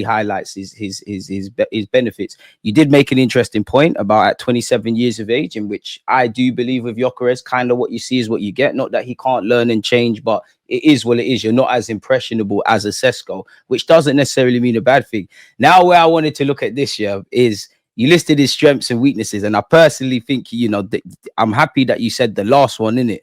highlights his benefits. You did make an interesting point about at 27 years of age, in which I do believe with Gyokeres, kind of what you see is what you get. Not that he can't learn and change, but it is what it is. You're not as impressionable as a Sesko, which doesn't necessarily mean a bad thing. Now, where I wanted to look at this year is you listed his strengths and weaknesses, and I personally think, you know, I'm happy that you said the last one, innit?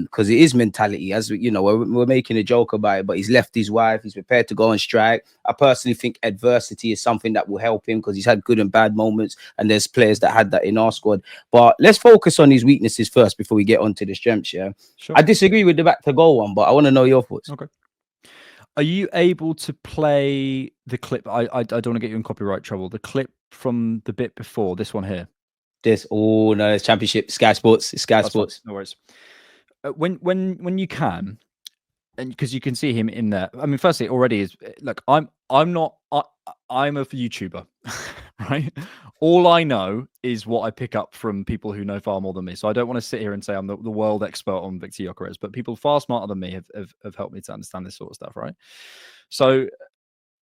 Because it is mentality, as you know, we're making a joke about it, but he's left his wife, he's prepared to go on strike. I personally think adversity is something that will help him, because he's had good and bad moments, and there's players that had that in our squad. But let's focus on his weaknesses first before we get onto the strengths. Yeah, sure. I disagree with the back to goal one, but I want to know your thoughts. Okay. Are you able to play the clip? I don't want to get you in copyright trouble. The clip from the bit before this one here. Oh no, it's Championship, Sky Sports. It's Sky Sports. No worries. When you can, and because you can see him in there. I mean, firstly, already is look. I'm a YouTuber, right? All I know is what I pick up from people who know far more than me. So I don't want to sit here and say I'm the world expert on Viktor Gyokeres, but people far smarter than me have helped me to understand this sort of stuff, right? So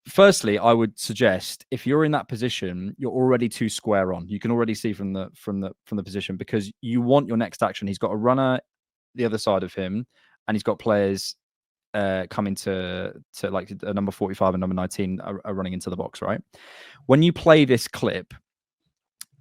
firstly, I would suggest if you're in that position, you're already too square on. You can already see from the position, because you want your next action. He's got a runner the other side of him, and he's got players coming to like number 45 and number 19 are running into the box, right? When you play this clip,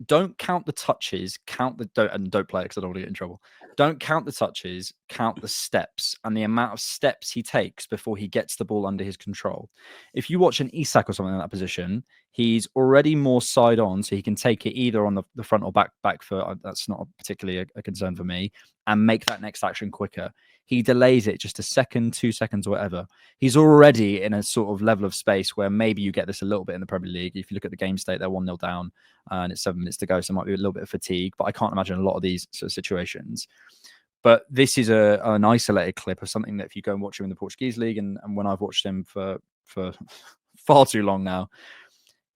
don't count the touches, don't play it because I don't want to get in trouble. Don't count the touches, count the steps and the amount of steps he takes before he gets the ball under his control. If you watch an Isak or something in that position, he's already more side on, so he can take it either on the front or back foot. That's not particularly a concern for me, and make that next action quicker. He delays it just a second, 2 seconds, or whatever. He's already in a sort of level of space where maybe you get this a little bit in the Premier League. If you look at the game state, they're 1-0 down and it's 7 minutes to go. So there might be a little bit of fatigue, but I can't imagine a lot of these sort of situations. But this is an isolated clip of something that if you go and watch him in the Portuguese league, and when I've watched him for far too long now,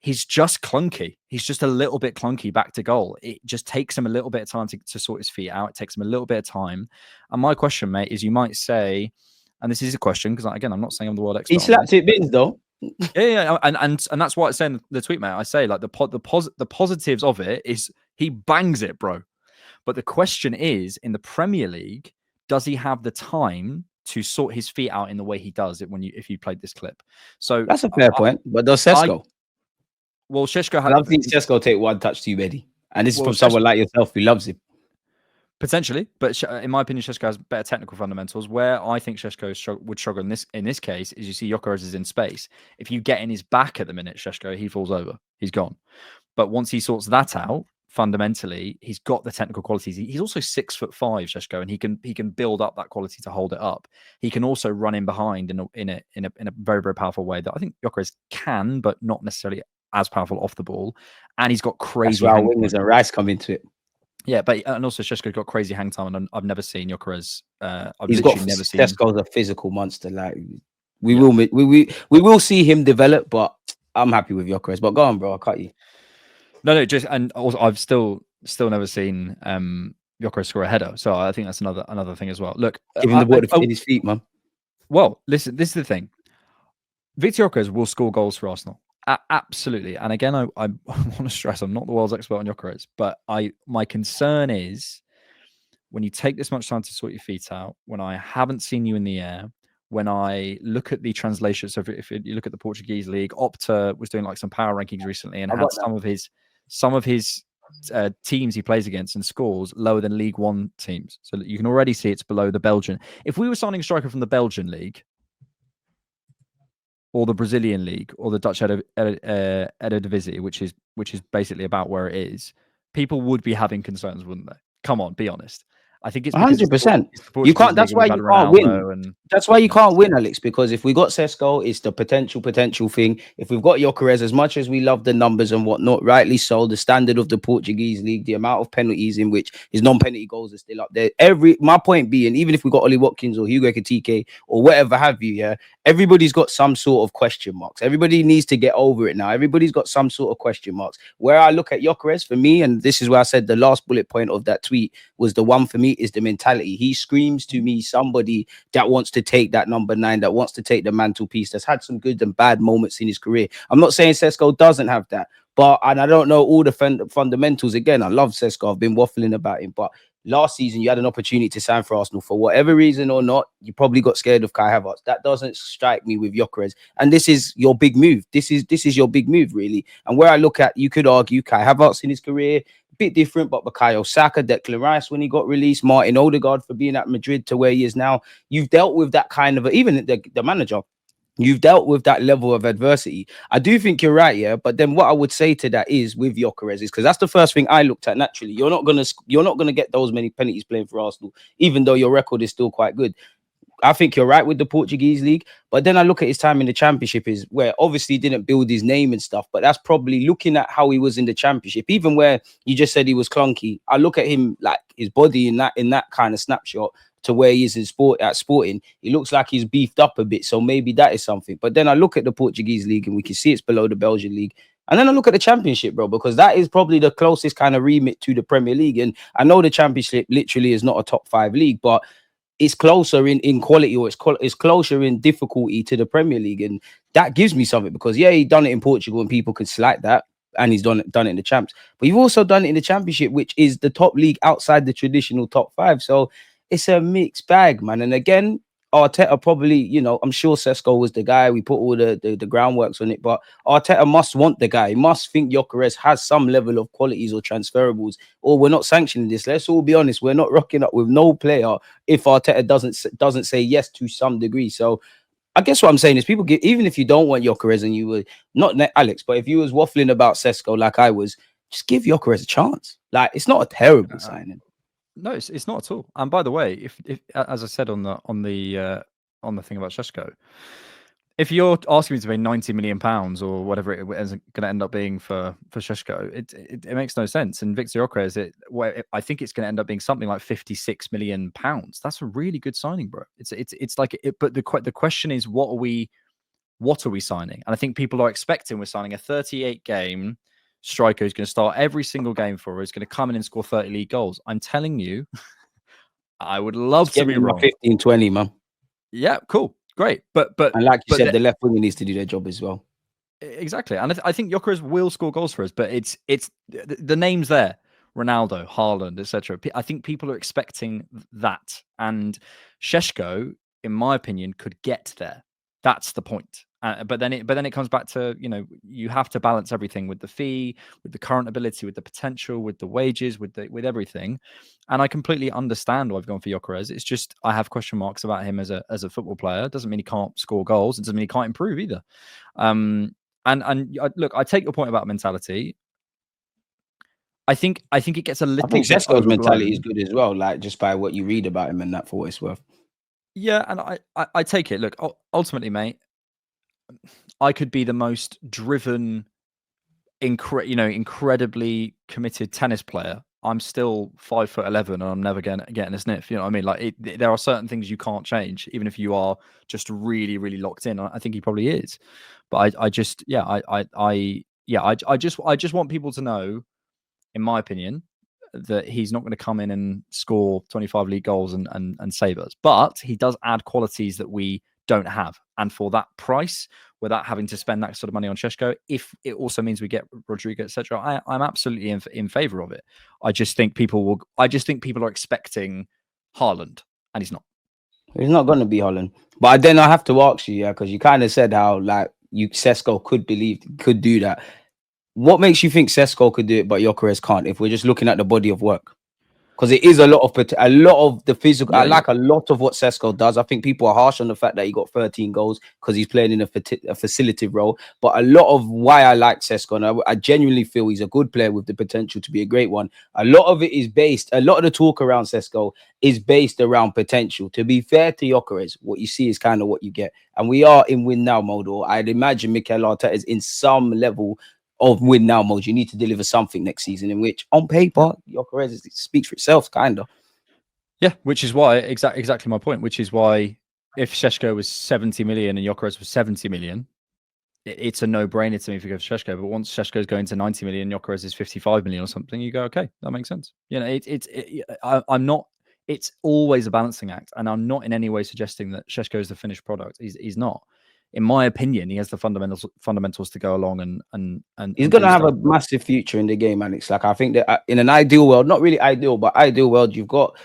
he's just clunky. He's just a little bit clunky back to goal. It just takes him a little bit of time to sort his feet out. It takes him a little bit of time. And my question, mate, is you might say, and this is a question, because again, I'm not saying I'm the world expert. He slapped it bins though. Yeah, and that's why I say in the tweet, mate. I say like the positives of it is he bangs it, bro. But the question is, in the Premier League, does he have the time to sort his feet out in the way he does it if you played this clip? So that's a fair point. But does Sesko? Well, Sesko I've seen Sesko take one touch too many, and this is from someone like yourself who loves him. Potentially, but in my opinion, Sesko has better technical fundamentals. Where I think Sesko would struggle in this case is you see Gyokeres is in space. If you get in his back at the minute, Sesko, he falls over. He's gone. But once he sorts that out, fundamentally, he's got the technical qualities. He's also 6'5", Sesko, and he can build up that quality to hold it up. He can also run in behind in a very, very powerful way that I think Gyokeres can, but not necessarily as powerful off the ball. And he's got crazy. That's where our wingers and Rice come into it. Yeah, but and also Sesko's got crazy hang time, and I've never seen Gyokeres. He's got never seen. Sesko's a physical monster. Like we will see him develop, but I'm happy with Gyokeres. But go on, bro. I'll cut you. No, just and also I've still never seen Gyokeres score a header, so I think that's another thing as well. Look, give him the ball to his feet, man. Well, listen, this is the thing. Viktor Gyokeres will score goals for Arsenal. Absolutely. And again, I want to stress I'm not the world's expert on Gyokeres, but my concern is when you take this much time to sort your feet out, when I haven't seen you in the air, when I look at the translation, so if you look at the Portuguese league, Opta was doing like some power rankings recently and had some of his teams he plays against and scores lower than League One teams. So you can already see it's below the Belgian. If we were signing a striker from the Belgian league, or the Brazilian league, or the Dutch Eredivisie, which is basically about where it is, people would be having concerns, wouldn't they? Come on, be honest. I think it's 100%. You can't. That's why you can't win. That's why you can't win, Alex. Because if we got Sesko, it's the potential thing. If we've got Gyokeres, as much as we love the numbers and whatnot, rightly so, the standard of the Portuguese league, the amount of penalties in which his non-penalty goals are still up there. My point being, even if we got Ollie Watkins or Hugo Ekitike or whatever have you, yeah, everybody's got some sort of question marks. Everybody needs to get over it now. Everybody's got some sort of question marks. Where I look at Gyokeres, for me, and this is where I said the last bullet point of that tweet was the one for me. me is the mentality. He screams to me somebody that wants to take that number 9, that wants to take the mantelpiece, that's had some good and bad moments in his career. I'm not saying Sesko doesn't have that, but and I don't know all the fundamentals. Again, I love Sesko. I've been waffling about him, but last season you had an opportunity to sign for Arsenal for whatever reason or not. You probably got scared of Kai Havertz. That doesn't strike me with Gyökeres. And this is your big move. This is your big move, really. And where I look at, you could argue Kai Havertz in his career, a bit different, but Bukayo Saka, Declan Rice when he got released, Martin Odegaard for being at Madrid to where he is now. You've dealt with that kind of even the manager. You've dealt with that level of adversity. I do think you're right, yeah. But then what I would say to that is with Gyökeres is because that's the first thing I looked at naturally. You're not gonna get those many penalties playing for Arsenal, even though your record is still quite good. I think you're right with the Portuguese league, but then I look at his time in the championship is where obviously he didn't build his name and stuff, but that's probably looking at how he was in the championship, even where you just said he was clunky. I look at him like his body in that kind of snapshot to where he is in Sporting, he looks like he's beefed up a bit. So maybe that is something. But then I look at the Portuguese league and we can see it's below the Belgian league. And then I look at the championship, bro, because that is probably the closest kind of remit to the Premier League. And I know the championship literally is not a top 5 league, but it's closer in quality, or it's closer in difficulty to the Premier League. And that gives me something because, yeah, he done it in Portugal and people could slight that. And he's done it in the champs. But you've also done it in the championship, which is the top league outside the traditional top 5. So it's a mixed bag, man. And again, Arteta probably, I'm sure Sesko was the guy. We put all the groundworks on it, but Arteta must want the guy. He must think Gyökeres has some level of qualities or transferables, or we're not sanctioning this. Let's all be honest. We're not rocking up with no player if Arteta doesn't say yes to some degree. So I guess what I'm saying is people get, even if you don't want Gyökeres and you were not Alex, but if you was waffling about Sesko like I was, just give Gyökeres a chance. Like, it's not a terrible signing. No, it's not at all. And by the way, if as I said on the thing about Sesko, if you're asking me to pay £90 million or whatever it is going to end up being for Sesko, it makes no sense. And Viktor Gyokeres, I think it's going to end up being something like £56 million. That's a really good signing, bro. It's like it. But the question is, what are we signing? And I think people are expecting we're signing a 38 game striker who's going to start every single game for us, going to come in and score 30 league goals. I'm telling you, I would love to be wrong. 15, 20, man. Yeah, cool. Great. But and like you said, the left winger needs to do their job as well. Exactly. And I think Gyökeres will score goals for us, but it's the names there. Ronaldo, Haaland, etc. I think people are expecting that. And Sesko, in my opinion, could get there. That's the point. But then it comes back to, you have to balance everything with the fee, with the current ability, with the potential, with the wages, with everything. And I completely understand why I've gone for Gyökeres. It's just I have question marks about him as a football player. It doesn't mean he can't score goals. It doesn't mean he can't improve either. And look, I take your point about mentality. I think it gets a little. I think Sesko's mentality is good as well, like just by what you read about him and that, for what it's worth. Yeah, and I take it. Look, ultimately, mate, I could be the most driven, incredibly committed tennis player. I'm still 5'11" and I'm never getting a sniff. You know what I mean? Like there are certain things you can't change, even if you are just really, really locked in. I think he probably is, but I just want people to know, in my opinion, that he's not going to come in and score 25 league goals and save us. But he does add qualities that we don't have. And for that price, without having to spend that sort of money on Sesko, if it also means we get Rodrigo, etc., I'm absolutely in favor of it. I just think people are expecting Haaland, and he's not. He's not going to be Haaland. But then I have to ask you, because you kind of said how Sesko could do that. What makes you think Sesko could do it, but Gyökeres can't? If we're just looking at the body of work, because it is a lot of the physical. I like a lot of what Sesko does. I think people are harsh on the fact that he got 13 goals because he's playing in a facilitative role. But a lot of why I like Sesko, and I genuinely feel he's a good player with the potential to be a great one. A lot of it is based. A lot of the talk around Sesko is based around potential. To be fair to Gyökeres, what you see is kind of what you get, and we are in win now mode. Or I'd imagine Mikel Arteta is in some level of win now mode. You need to deliver something next season, in which on paper Gyökeres speaks for itself, kind of. Yeah, which is why exactly my point. Which is why if Sesko was 70 million and Gyökeres was 70 million, it's a no-brainer to me if you go for Sesko. But once Sesko's going to 90 million, Gyökeres is 55 million or something, you go, okay, that makes sense. I'm not it's always a balancing act. And I'm not in any way suggesting that Sesko is the finished product. He's not. In my opinion, he has the fundamentals to go along and he's going to have stuff. a massive future in the game, and it's like, I think that in an ideal world, not really ideal, but ideal world, you've got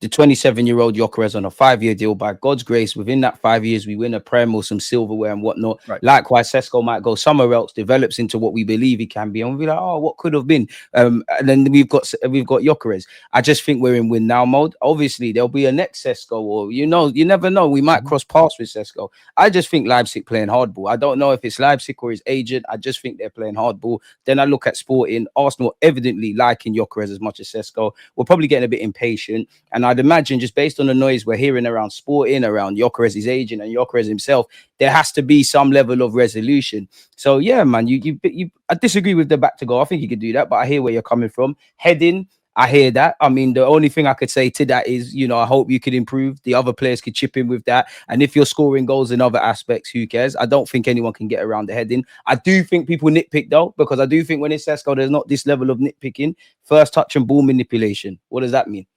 the 27-year-old Gyokeres on a 5-year deal. By God's grace, within that 5 years, we win a Prem or some silverware and whatnot. Right. Likewise, Sesko might go somewhere else, develops into what we believe he can be, and we'll be like, oh, what could have been? And then we've got Gyokeres. I just think we're in win now mode. Obviously, there'll be a next Sesko, or you never know. We might cross paths with Sesko. I just think Leipzig playing hardball. I don't know if it's Leipzig or his agent. I just think they're playing hardball. Then I look at Sporting. Arsenal evidently liking Gyokeres as much as Sesko. We're probably getting a bit impatient. And I'd imagine, just based on the noise we're hearing around Sporting, around Gyokeres' agent and Gyokeres himself, there has to be some level of resolution. So yeah, man, I disagree with the back to go. I think you could do that, but I hear where you're coming from. Heading, I hear that. I mean, the only thing I could say to that is, I hope you could improve. The other players could chip in with that. And if you're scoring goals in other aspects, who cares? I don't think anyone can get around the heading. I do think people nitpick though, because I do think when it's Sesko, there's not this level of nitpicking. First touch and ball manipulation. What does that mean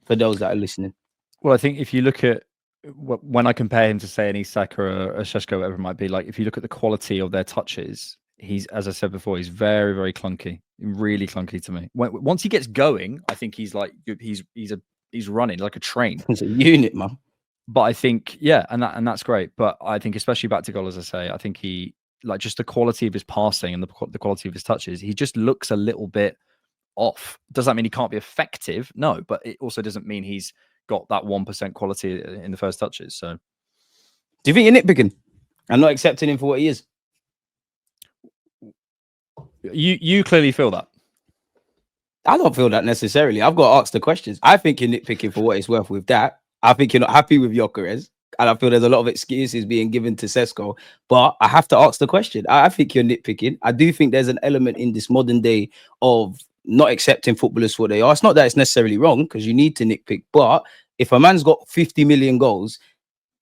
for those that are listening? Well, I think if you look at when I compare him to, say, an Isak or a Sesko, whatever it might be, like if you look at the quality of their touches, he's, as I said before, he's very, very clunky, really clunky to me. Once he gets going, I think he's like he's running like a train. It's a unit, man. But I think, yeah, and that's great. But I think, especially back to goal, as I say, I think he, like, just the quality of his passing and the quality of his touches, he just looks a little bit off. Does that mean he can't be effective? No, but it also doesn't mean he's got that 1% quality in the first touches. So, do you think you're nitpicking and not accepting him for what he is? You clearly feel that. I don't feel that necessarily. I've got to ask the questions. I think you're nitpicking for what it's worth with that. I think you're not happy with Gyokeres, and I feel there's a lot of excuses being given to Sesko. But I have to ask the question. I think you're nitpicking. I do think there's an element in this modern day of not accepting footballers for what they are. It's not that it's necessarily wrong, because you need to nitpick. But if a man's got 50 million goals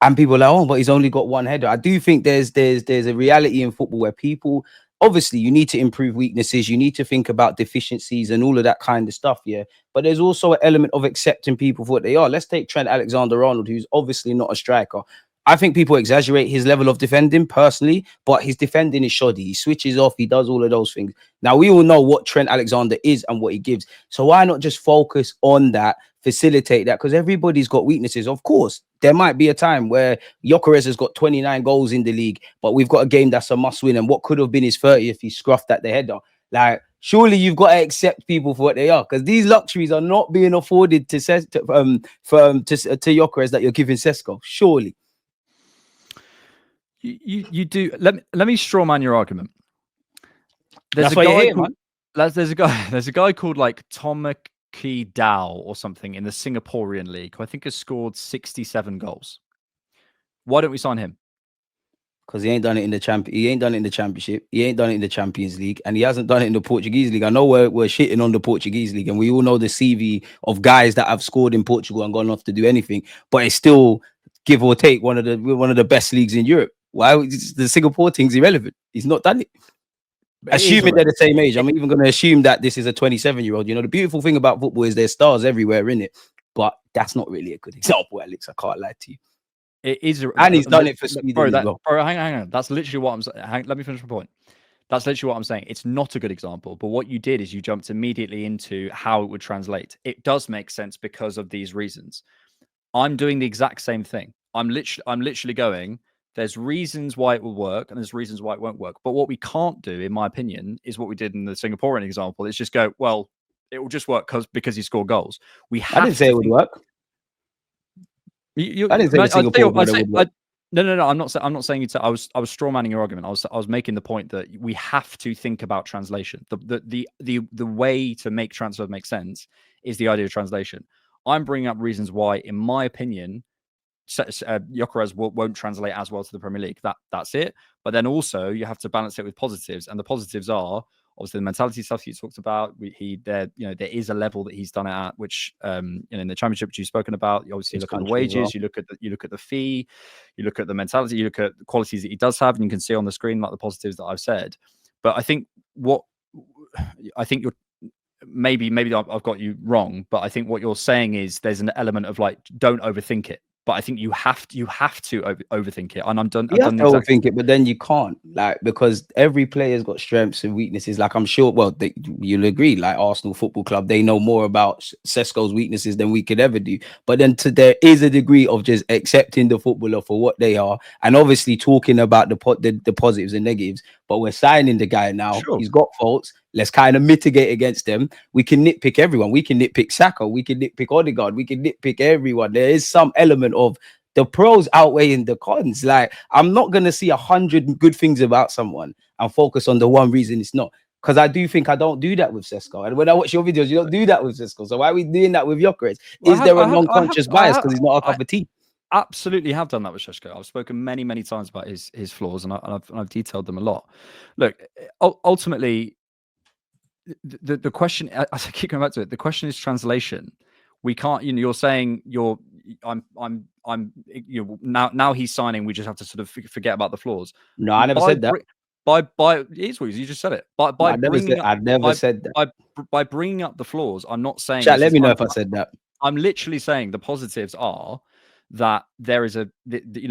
and people are like, oh, but he's only got one header, I do think there's a reality in football where people, obviously, you need to improve weaknesses. You need to think about deficiencies and all of that kind of stuff. Yeah. But there's also an element of accepting people for what they are. Let's take Trent Alexander-Arnold, who's obviously not a striker. I think people exaggerate his level of defending personally, but his defending is shoddy. He switches off. He does all of those things. Now, we all know what Trent Alexander is and what he gives. So why not just focus on that, facilitate that? Because everybody's got weaknesses. Of course, there might be a time where Gyokeres has got 29 goals in the league, but we've got a game that's a must win. And what could have been his 30 if he scruffed at the header? Like, surely you've got to accept people for what they are, because these luxuries are not being afforded to Gyokeres that you're giving Sesko. Surely. You do. Let me straw man your argument. That's why you're here, man. There's a guy called like Tomaki Dao or something in the Singaporean league who I think has scored 67 goals. Why don't we sign him? Because he ain't done it in the He ain't done it in the Championship. He ain't done it in the Champions League, and he hasn't done it in the Portuguese league. I know we're shitting on the Portuguese league, and we all know the CV of guys that have scored in Portugal and gone off to do anything, but it's still, give or take, one of the best leagues in Europe. Why the Singapore thing's irrelevant? He's not done it. Assuming they're the same age, I'm even going to assume that this is a 27-year-old. The beautiful thing about football is there's stars everywhere in it, but that's not really a good example, Alex. I can't lie to you. It is, and he's done it for Sweden. Bro, hang on. That's literally what I'm saying. Let me finish my point. That's literally what I'm saying. It's not a good example, but what you did is you jumped immediately into how it would translate. It does make sense because of these reasons. I'm doing the exact same thing. I'm literally going, there's reasons why it will work and there's reasons why it won't work. But what we can't do, in my opinion, is what we did in the Singaporean example. It's just go, well, it will just work because he scored goals. I didn't say it would work. I didn't say Singapore would work. No. I'm not saying it. I was straw manning your argument. I was making the point that we have to think about translation. The way to make transfer make sense is the idea of translation. I'm bringing up reasons why, in my opinion, Gyokeres won't translate as well to the Premier League. That's it. But then also you have to balance it with positives, and the positives are obviously the mentality stuff you talked about. There is a level that he's done it at, which in the Championship, which you've spoken about. You obviously look at the wages, well. you look at the fee, you look at the mentality, you look at the qualities that he does have, and you can see on the screen like the positives that I've said. But I think maybe I've got you wrong, but I think what you're saying is there's an element of like, don't overthink it. But I think you have to overthink it, and I've done You have to exactly. overthink it, but then you can't, like, because every player's got strengths and weaknesses. Like, I'm sure, well, you'll agree, like Arsenal Football Club, they know more about Sesko's weaknesses than we could ever do. But then there is a degree of just accepting the footballer for what they are, and obviously talking about the positives and negatives. But we're signing the guy now. Sure. He's got faults. Let's kind of mitigate against them. We can nitpick everyone. We can nitpick Saka. We can nitpick Odegaard. We can nitpick everyone. There is some element of the pros outweighing the cons. Like, I'm not gonna see 100 good things about someone and focus on the one reason it's not. Because I do think I don't do that with Sesko. And when I watch your videos, you don't do that with Sesko. So why are we doing that with Gyökeres? Is there a non-conscious bias because he's not our cup of tea? Absolutely have done that with Sesko. I've spoken many times about his flaws, and I've detailed them a lot. Look, ultimately, the question, as I keep going back to it, the question is translation. We can't, you're saying now he's signing. We just have to sort of forget about the flaws. No, I never said that. By it is what you just said it. I never said that. By bringing up the flaws, I'm not saying. Chat, let me know if I said that. I'm literally saying the positives are that there is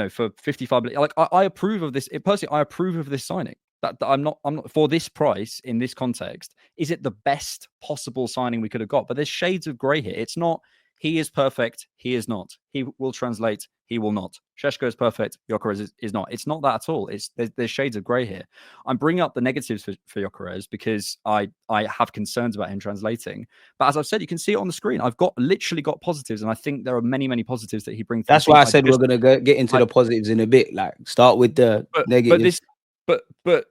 for 55. Like I approve of this. Personally, I approve of this signing. That I'm not for this price in this context. Is it the best possible signing we could have got? But there's shades of grey here. It's not. He is perfect. He is not. He will translate. He will not. Sesko is perfect. Gyökeres is not. It's not that at all. There's shades of grey here. I'm bringing up the negatives for Gyökeres because I have concerns about him translating. But as I've said, you can see it on the screen. I've literally got positives, and I think there are many positives that he brings. That's why I said we're gonna get into the positives in a bit. Like, start with the negatives. But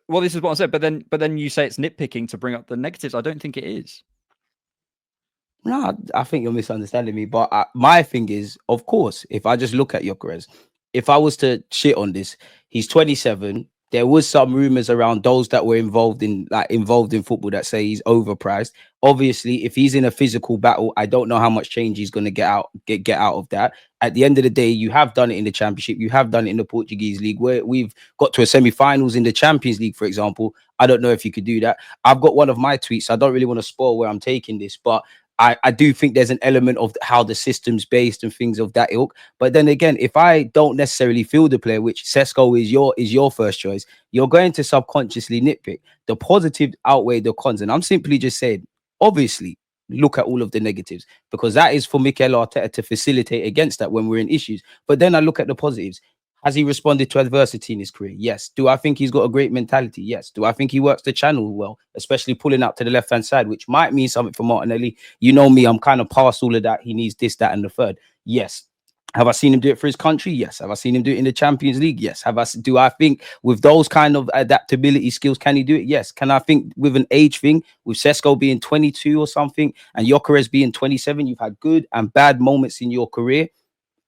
this is what I said. But then you say it's nitpicking to bring up the negatives. I don't think it is. No, I think you're misunderstanding me. But my thing is, of course, if I just look at Gyökeres, if I was to shit on this, he's 27. There was some rumors around those that were involved in football that say he's overpriced. Obviously, if he's in a physical battle, I don't know how much change he's going to get out of that. At the end of the day, you have done it in the Championship. You have done it in the Portuguese league, where we've got to a semi-finals in the Champions League, for example. I don't know if you could do that. I've got one of my tweets. I don't really want to spoil where I'm taking this, but I do think there's an element of how the system's based and things of that ilk. But then again, if I don't necessarily feel the player, which Sesko is your first choice, you're going to subconsciously nitpick. The positives outweigh the cons. And I'm simply just saying, obviously, look at all of the negatives, because that is for Mikel Arteta to facilitate against that when we're in issues. But then I look at the positives. Has he responded to adversity in his career? Yes. Do I think he's got a great mentality? Yes. Do I think he works the channel well, especially pulling out to the left-hand side, which might mean something for Martinelli? You know me, I'm kind of past all of that. He needs this, that, and the third. Yes. Have I seen him do it for his country? Yes. Have I seen him do it in the Champions League? Yes. Do I think with those kind of adaptability skills, can he do it? Yes. Can I think with an age thing, with Sesko being 22 or something and Gyökeres being 27, you've had good and bad moments in your career?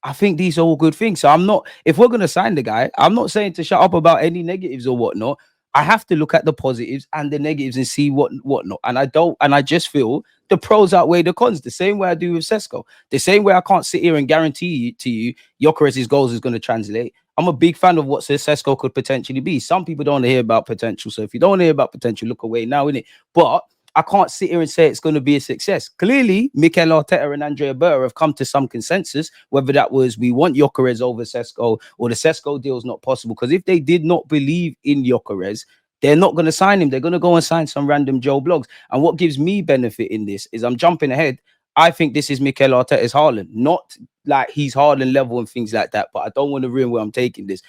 I think these are all good things. So I'm not, if we're going to sign the guy, I'm not saying to shut up about any negatives or whatnot. I have to look at the positives and the negatives and see whatnot. And I just feel the pros outweigh the cons, the same way I do with Sesko. The same way I can't sit here and guarantee to you Gyökeres' goals is going to translate. I'm a big fan of what Sesko could potentially be. Some people don't want to hear about potential. So if you don't want to hear about potential, look away now, innit? But I can't sit here and say it's going to be a success. Clearly, Mikel Arteta and Andrea Berra have come to some consensus, whether that was we want Gyökeres over Sesko or the Sesko deal is not possible. Because if they did not believe in Gyökeres, they're not going to sign him. They're going to go and sign some random Joe Blogs. And what gives me benefit in this is I'm jumping ahead. I think this is Mikel Arteta's Haaland, not like he's Haaland level and things like that. But I don't want to ruin where I'm taking this.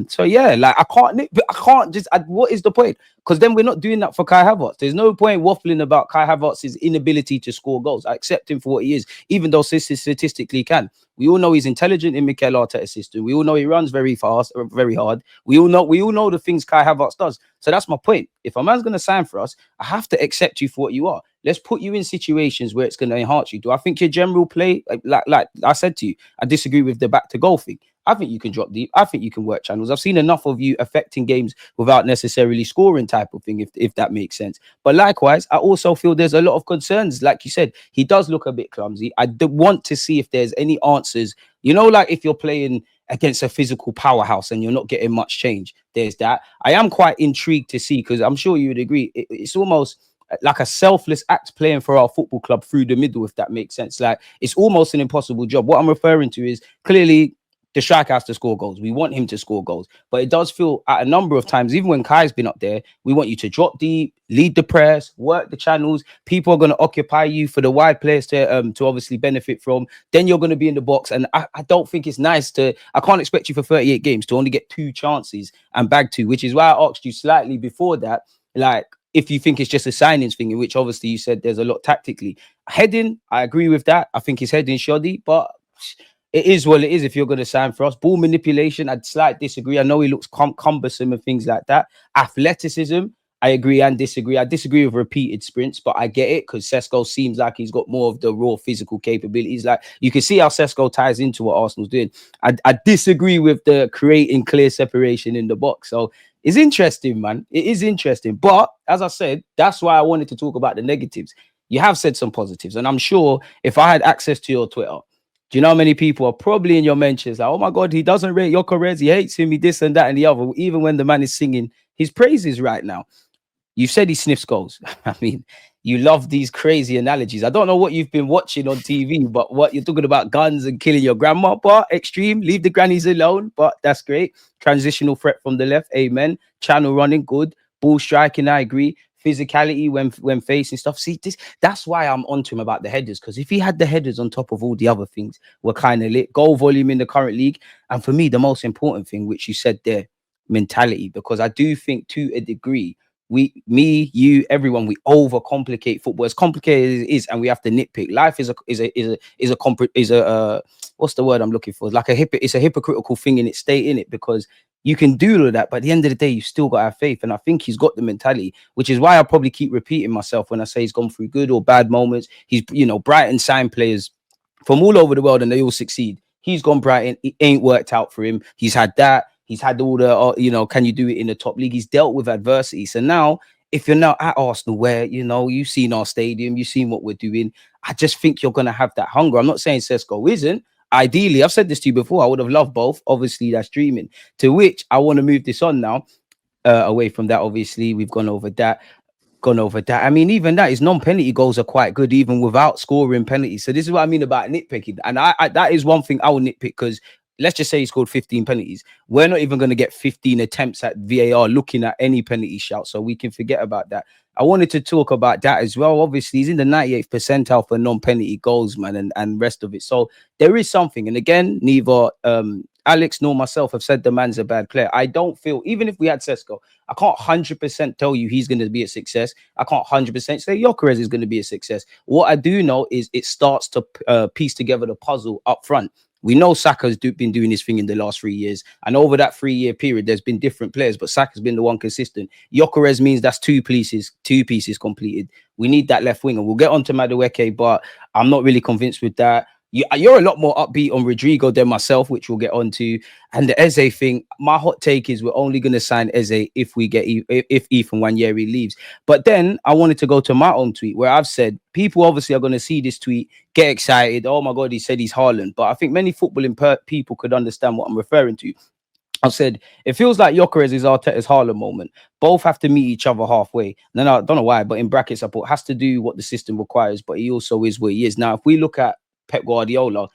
So yeah, like I can't just. What is the point? Because then we're not doing that for Kai Havertz. There's no point waffling about Kai Havertz's inability to score goals. I accept him for what he is, even though statistically he can. We all know he's intelligent in Mikel Arteta's system. We all know he runs very fast, very hard. We all know the things Kai Havertz does. So that's my point. If a man's going to sign for us, I have to accept you for what you are. Let's put you in situations where it's going to enhance you. Do I think your general play, like I said to you, I disagree with the back to goal thing. I think you can drop deep. I think you can work channels. I've seen enough of you affecting games without necessarily scoring type of thing, if that makes sense. But likewise, I also feel there's a lot of concerns. Like you said, he does look a bit clumsy. I want to see if there's any answers. You know, like if you're playing against a physical powerhouse and you're not getting much change, there's that. I am quite intrigued to see, because I'm sure you would agree, it's almost like a selfless act playing for our football club through the middle, if that makes sense. Like, it's almost an impossible job. What I'm referring to is clearly the striker has to score goals. We want him to score goals. But it does feel at a number of times, even when Kai's been up there, we want you to drop deep, lead the press, work the channels. People are going to occupy you for the wide players to obviously benefit from. Then you're going to be in the box. And I don't think it's nice I can't expect you for 38 games to only get 2 chances and bag 2, which is why I asked you slightly before that, like, if you think it's just a signings thing, in which obviously you said there's a lot tactically. Heading, I agree with that. I think his heading shoddy, but it is what it is if you're going to sign for us. Ball manipulation, I'd slightly disagree. I know he looks cumbersome and things like that. Athleticism, I agree and disagree. I disagree with repeated sprints, but I get it because Sesko seems like he's got more of the raw physical capabilities. Like, you can see how Sesko ties into what Arsenal's doing. I disagree with the creating clear separation in the box. So it's interesting, man. It is interesting. But as I said, that's why I wanted to talk about the negatives. You have said some positives, and I'm sure if I had access to your Twitter, do you know how many people are probably in your mentions like, oh my God, he doesn't rate Gyokeres, he hates him, he this and that and the other, even when the man is singing his praises right now. You said he sniffs goals. I mean, you love these crazy analogies. I don't know what you've been watching on TV, but what you're talking about guns and killing your grandma, but extreme, leave the grannies alone, but that's great. Transitional threat from the left, amen. Channel running, good. Ball striking, I agree. Physicality when facing stuff. See, that's why I'm onto him about the headers, because if he had the headers on top of all the other things, we're kind of lit. Goal volume in the current league. And for me, the most important thing, which you said there, mentality, because I do think to a degree, me, you, everyone, we overcomplicate football. As complicated as it is, and we have to nitpick. Life is a what's the word I'm looking for? Like it's a hypocritical thing in its state, in it, because you can do all of that, but at the end of the day, you still got to have faith. And I think he's got the mentality, which is why I probably keep repeating myself when I say he's gone through good or bad moments. He's, Brighton signed players from all over the world and they all succeed. He's gone Brighton. It ain't worked out for him. He's had that. He's had all the, can you do it in the top league? He's dealt with adversity. So now, if you're now at Arsenal, where, you've seen our stadium, you've seen what we're doing, I just think you're going to have that hunger. I'm not saying Sesko isn't. Ideally, I've said this to you before, I would have loved both. Obviously, that's dreaming. To which I want to move this on now, away from that. Obviously, we've gone over that. I mean, even that, his non-penalty goals are quite good, even without scoring penalties. So this is what I mean about nitpicking. And I that is one thing I will nitpick, because let's just say he scored 15 penalties. We're not even going to get 15 attempts at VAR looking at any penalty shout, so we can forget about that. I wanted to talk about that as well. Obviously, he's in the 98th percentile for non-penalty goals, man, and rest of it. So there is something. And again, neither Alex nor myself have said the man's a bad player. I don't feel, even if we had Sesko, I can't 100% tell you he's going to be a success. I can't 100% say Gyokeres is going to be a success. What I do know is it starts to piece together the puzzle up front. We know Saka's been doing his thing in the last 3 years. And over that 3-year period, there's been different players, but Saka's been the one consistent. Gyokeres means that's two pieces completed. We need that left wing. And we'll get on to Madueke, but I'm not really convinced with that. You're a lot more upbeat on Rodrigo than myself, which we'll get on to. And the Eze thing, my hot take is we're only going to sign Eze if Ethan Nwaneri leaves. But then I wanted to go to my own tweet where I've said people obviously are going to see this tweet, get excited. Oh my God, he said he's Haaland. But I think many footballing people could understand what I'm referring to. I said, it feels like Gyokeres is Arteta's Haaland moment. Both have to meet each other halfway. And then I don't know why, but in brackets, I put has to do what the system requires, but he also is where he is. Now, if we look at Pep Guardiola,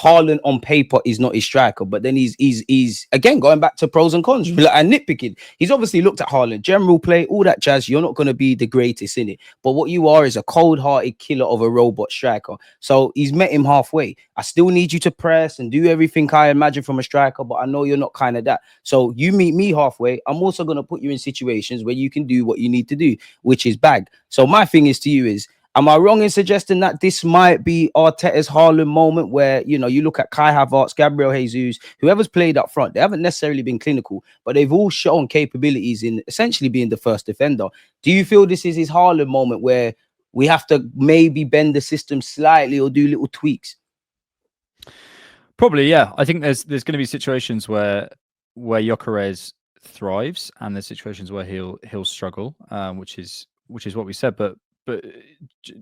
Haaland on paper is not his striker, but then he's again going back to pros and cons and nitpicking. He's obviously looked at Haaland, general play, all that jazz. You're not going to be the greatest in it, but what you are is a cold-hearted killer of a robot striker. So he's met him halfway. I still need you to press and do everything I imagine from a striker, but I know you're not kind of that. So you meet me halfway. I'm also going to put you in situations where you can do what you need to do, which is bag. So my thing is to you is, am I wrong in suggesting that this might be Arteta's Haaland moment where, you look at Kai Havertz, Gabriel Jesus, whoever's played up front, they haven't necessarily been clinical, but they've all shown capabilities in essentially being the first defender. Do you feel this is his Haaland moment where we have to maybe bend the system slightly or do little tweaks? Probably, yeah. I think there's going to be situations where Gyokeres thrives and there's situations where he'll struggle, which is what we said. But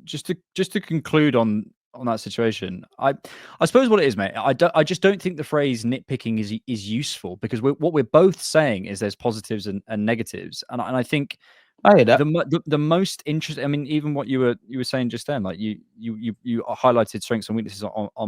just to conclude on that situation, I suppose what it is, mate, I just don't think the phrase nitpicking is useful, because what we're both saying is there's positives and negatives, and I think I hear that. The most interesting, I mean, even what you were saying just then, like you highlighted strengths and weaknesses on